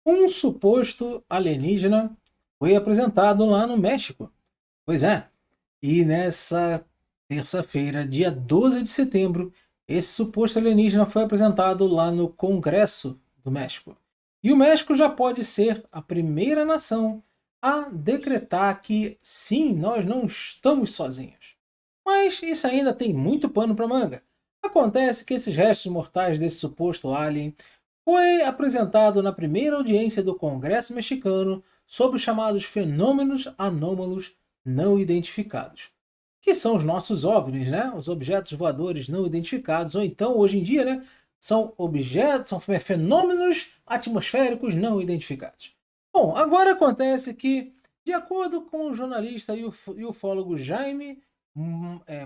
Um suposto alienígena foi apresentado lá no México. Pois é. E nessa terça-feira, dia 12 de setembro, esse suposto alienígena foi apresentado lá no Congresso do México. E o México já pode ser a primeira nação a decretar que sim, nós não estamos sozinhos. Mas isso ainda tem muito pano para manga. Acontece que esses restos mortais desse suposto alien foi apresentado na primeira audiência do Congresso mexicano sobre os chamados fenômenos anômalos não identificados, que são os nossos OVNIs, né? Os objetos voadores não identificados, ou então, hoje em dia, né, são objetos, são fenômenos atmosféricos não identificados. Bom, agora acontece que, de acordo com o jornalista e ufólogo Jaime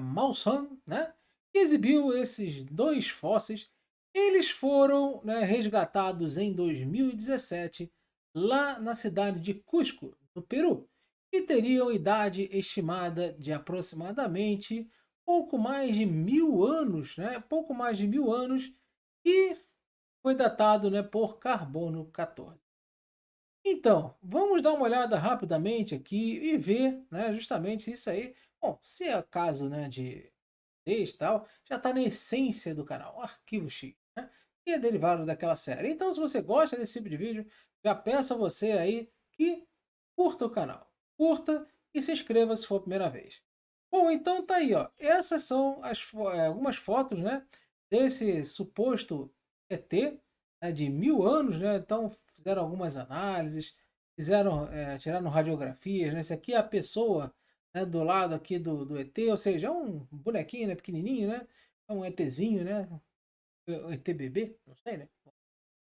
Maussan, né, que exibiu esses dois fósseis, eles foram, né, resgatados em 2017 lá na cidade de Cusco, no Peru, e teriam idade estimada de aproximadamente pouco mais de 1000 anos, né? Pouco mais de 1000 anos, e foi datado, né, por carbono 14. Então, vamos dar uma olhada rapidamente aqui e ver, né, justamente se isso aí. Bom, se é caso, né, de e tal, já está na essência do canal, Arquivo X, né? E é derivado daquela série. Então, se você gosta desse tipo de vídeo, já peço a você aí que curta o canal. Curta e se inscreva se for a primeira vez. Bom, então tá aí, ó. Essas são algumas fotos, né, desse suposto ET, né, de 1000 anos, né? Então fizeram algumas análises, tiraram radiografias, né? Esse aqui é a pessoa, né, do lado aqui do ET, ou seja, é um bonequinho, né, pequenininho, né? É um ETzinho, né? O ET bebê, não sei, né?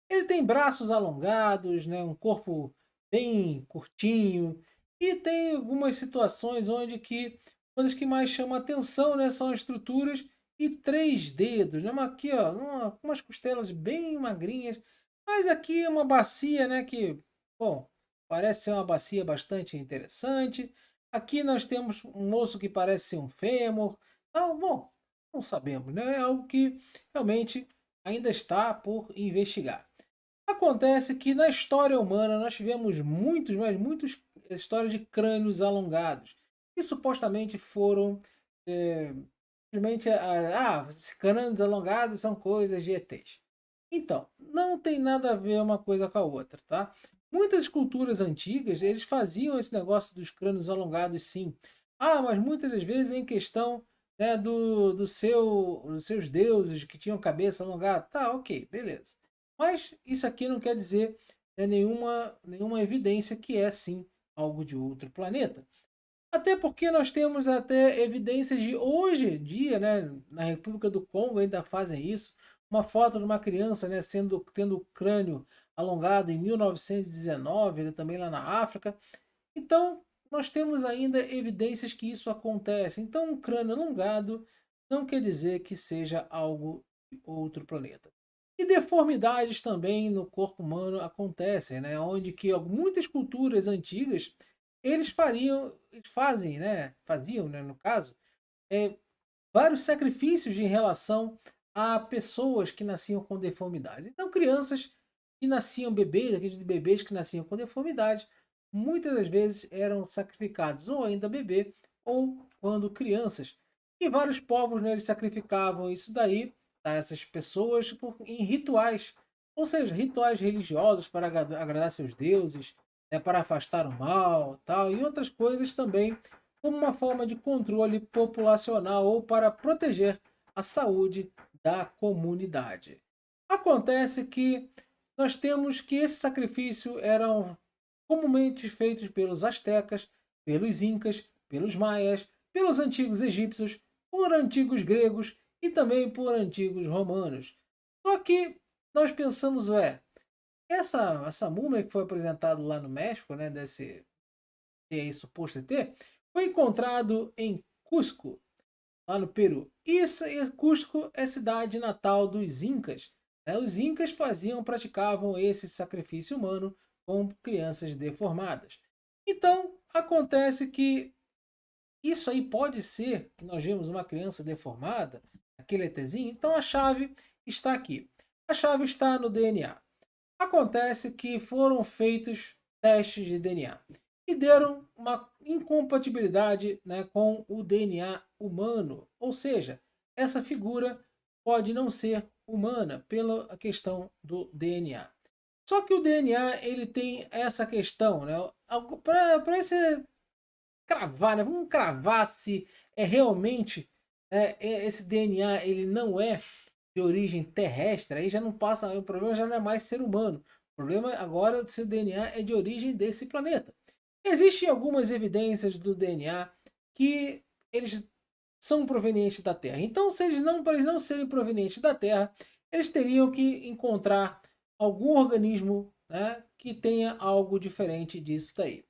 Ele tem braços alongados, né, um corpo bem curtinho, e tem algumas situações onde que uma das que mais chama atenção, né, são as estruturas e três dedos, né? Aqui, ó, umas costelas bem magrinhas, mas aqui é uma bacia, né, que, bom, parece ser uma bacia bastante interessante. Aqui nós temos um osso que parece ser um fêmur. Então, bom, não sabemos, né? É algo que realmente ainda está por investigar. Acontece que na história humana nós tivemos muitos, mas muitos histórias de crânios alongados, que supostamente foram é, simplesmente esses crânios alongados são coisas de ETs. Então, não tem nada a ver uma coisa com a outra, tá? Muitas culturas antigas, eles faziam esse negócio dos crânios alongados, sim. Ah, mas muitas das vezes em questão, né, dos seus deuses que tinham cabeça alongada. Tá, ok, beleza. Mas isso aqui não quer dizer, né, nenhuma evidência que é sim algo de outro planeta. Até porque nós temos até evidências de hoje em dia, né, na República do Congo ainda fazem isso. Uma foto de uma criança, né, tendo o crânio alongado em 1919, né, também lá na África. Então, nós temos ainda evidências que isso acontece. Então, um crânio alongado não quer dizer que seja algo de outro planeta. E deformidades também no corpo humano acontecem, né? Onde que muitas culturas antigas eles fazem, né? Faziam, né? No caso, é, vários sacrifícios em relação a pessoas que nasciam com deformidades. Então, crianças que nasciam bebês, aqueles bebês que nasciam com deformidade, muitas das vezes eram sacrificados ou ainda bebê ou quando crianças. E vários povos, né, eles sacrificavam isso daí, tá, essas pessoas em rituais, ou seja, rituais religiosos para agradar seus deuses, né, para afastar o mal, tal, e outras coisas também como uma forma de controle populacional ou para proteger a saúde da comunidade. Acontece que nós temos que esse sacrifício eram comumente feitos pelos astecas, pelos incas, pelos maias, pelos antigos egípcios, por antigos gregos e também por antigos romanos. Só que nós pensamos, essa múmia que foi apresentada lá no México, né, desse suposto ET, foi encontrado em Cusco, lá no Peru. Cusco é cidade natal dos Incas, né? Os Incas praticavam esse sacrifício humano com crianças deformadas. Então, acontece que isso aí pode ser que nós vemos uma criança deformada, aquele ETzinho. Então, a chave está aqui. A chave está no DNA. Acontece que foram feitos testes de DNA e deram uma incompatibilidade, né, com o DNA humano. Ou seja, essa figura pode não ser humana pela questão do DNA. Só que o DNA ele tem essa questão, né? Para esse cravar, né? Vamos cravar se é realmente esse DNA ele não é de origem terrestre, aí já não passa, o problema já não é mais ser humano. O problema agora se o DNA é de origem desse planeta. Existem algumas evidências do DNA que eles são provenientes da Terra. Então, se eles não, para eles não serem provenientes da Terra, eles teriam que encontrar algum organismo, né, que tenha algo diferente disso daí.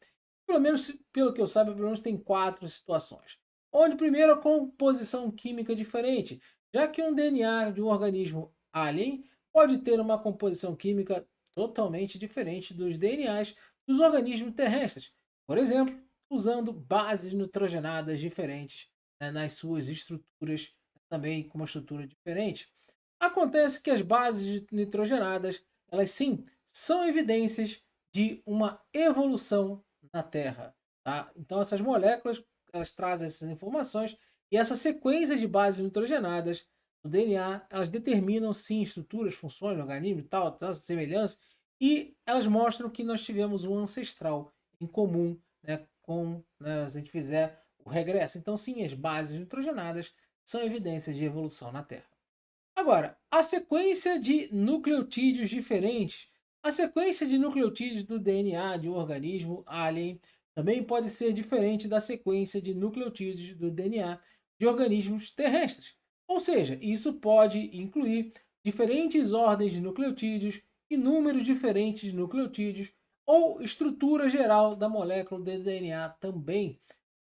Pelo menos, pelo que eu saiba, pelo menos tem 4 situações. Onde, primeiro, a composição química diferente, já que um DNA de um organismo alien pode ter uma composição química totalmente diferente dos DNAs dos organismos terrestres. Por exemplo, usando bases nitrogenadas diferentes, né, nas suas estruturas, também com uma estrutura diferente. Acontece que as bases nitrogenadas, elas sim, são evidências de uma evolução na Terra. Tá? Então essas moléculas elas trazem essas informações e essa sequência de bases nitrogenadas no DNA, elas determinam sim estruturas, funções do organismo e tal, semelhança, e elas mostram que nós tivemos um ancestral em comum, né, com, né, se a gente fizer o regresso. Então sim, as bases nitrogenadas são evidências de evolução na Terra. Agora, a sequência de nucleotídeos diferentes, a sequência de nucleotídeos do DNA de um organismo alien também pode ser diferente da sequência de nucleotídeos do DNA de organismos terrestres. Ou seja, isso pode incluir diferentes ordens de nucleotídeos e números diferentes de nucleotídeos ou estrutura geral da molécula de DNA também.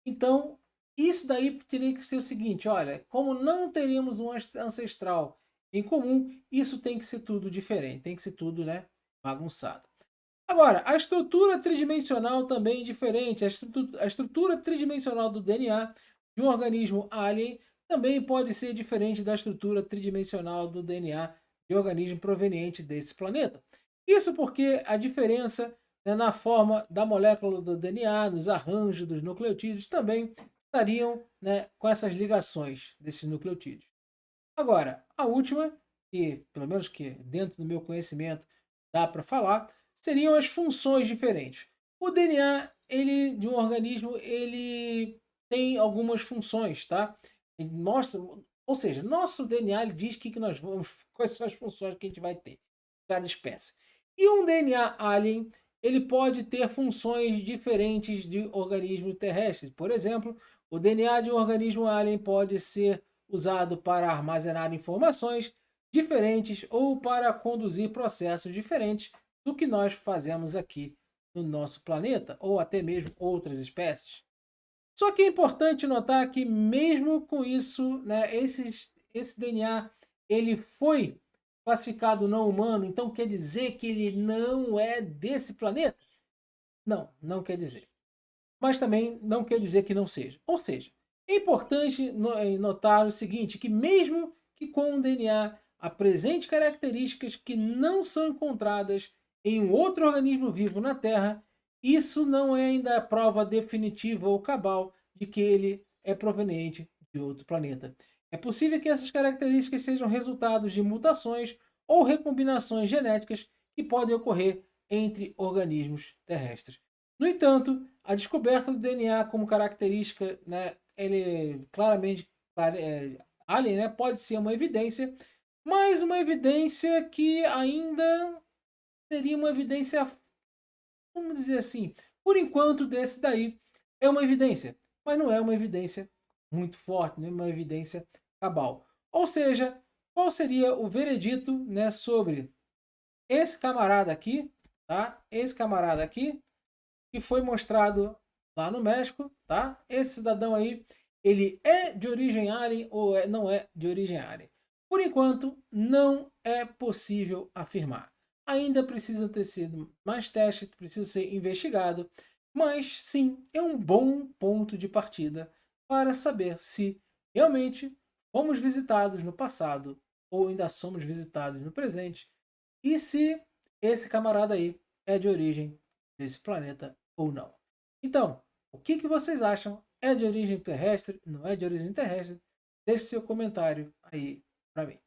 Então, isso daí teria que ser o seguinte: olha, como não teríamos um ancestral em comum, isso tem que ser tudo diferente, tem que ser tudo, né, bagunçado. Agora, a estrutura tridimensional também é diferente. A estrutura tridimensional do DNA de um organismo alien também pode ser diferente da estrutura tridimensional do DNA de organismo proveniente desse planeta. Isso porque a diferença, né, na forma da molécula do DNA, nos arranjos dos nucleotídeos, também estariam, né, com essas ligações desses nucleotídeos. Agora, a última, que pelo menos que dentro do meu conhecimento dá para falar, seriam as funções diferentes. O DNA, ele de um organismo, ele tem algumas funções, tá? Ele mostra, ou seja, nosso DNA ele diz que nós vamos, quais são as funções que a gente vai ter, cada espécie. E um DNA alien, ele pode ter funções diferentes de organismos terrestres. Por exemplo, o DNA de um organismo alien pode ser usado para armazenar informações diferentes ou para conduzir processos diferentes do que nós fazemos aqui no nosso planeta, ou até mesmo outras espécies. Só que é importante notar que mesmo com isso, né, esse DNA ele foi classificado não humano, então quer dizer que ele não é desse planeta? Não, não quer dizer. Mas também não quer dizer que não seja. Ou seja, é importante notar o seguinte, que mesmo que com o DNA apresente características que não são encontradas em um outro organismo vivo na Terra, isso não é ainda a prova definitiva ou cabal de que ele é proveniente de outro planeta. É possível que essas características sejam resultados de mutações ou recombinações genéticas que podem ocorrer entre organismos terrestres. No entanto, a descoberta do DNA como característica, né, ele claramente alien, né, pode ser uma evidência, mas uma evidência que ainda seria uma evidência, vamos dizer assim, por enquanto desse daí é uma evidência, mas não é uma evidência muito forte, não é uma evidência cabal. Ou seja, qual seria o veredito, né, sobre esse camarada aqui, tá? Esse camarada aqui que foi mostrado lá no México, tá? Esse cidadão aí, ele é de origem alien ou não é de origem alien? Por enquanto, não é possível afirmar. Ainda precisa ter sido mais testes, precisa ser investigado, mas sim, é um bom ponto de partida para saber se realmente fomos visitados no passado ou ainda somos visitados no presente e se esse camarada aí é de origem desse planeta ou não. Então, o que vocês acham? É de origem terrestre? Não é de origem terrestre? Deixe seu comentário aí para mim.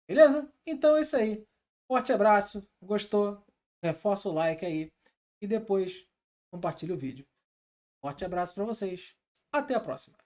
Beleza? Então é isso aí. Forte abraço. Gostou? Reforça o like aí. E depois compartilhe o vídeo. Forte abraço para vocês. Até a próxima.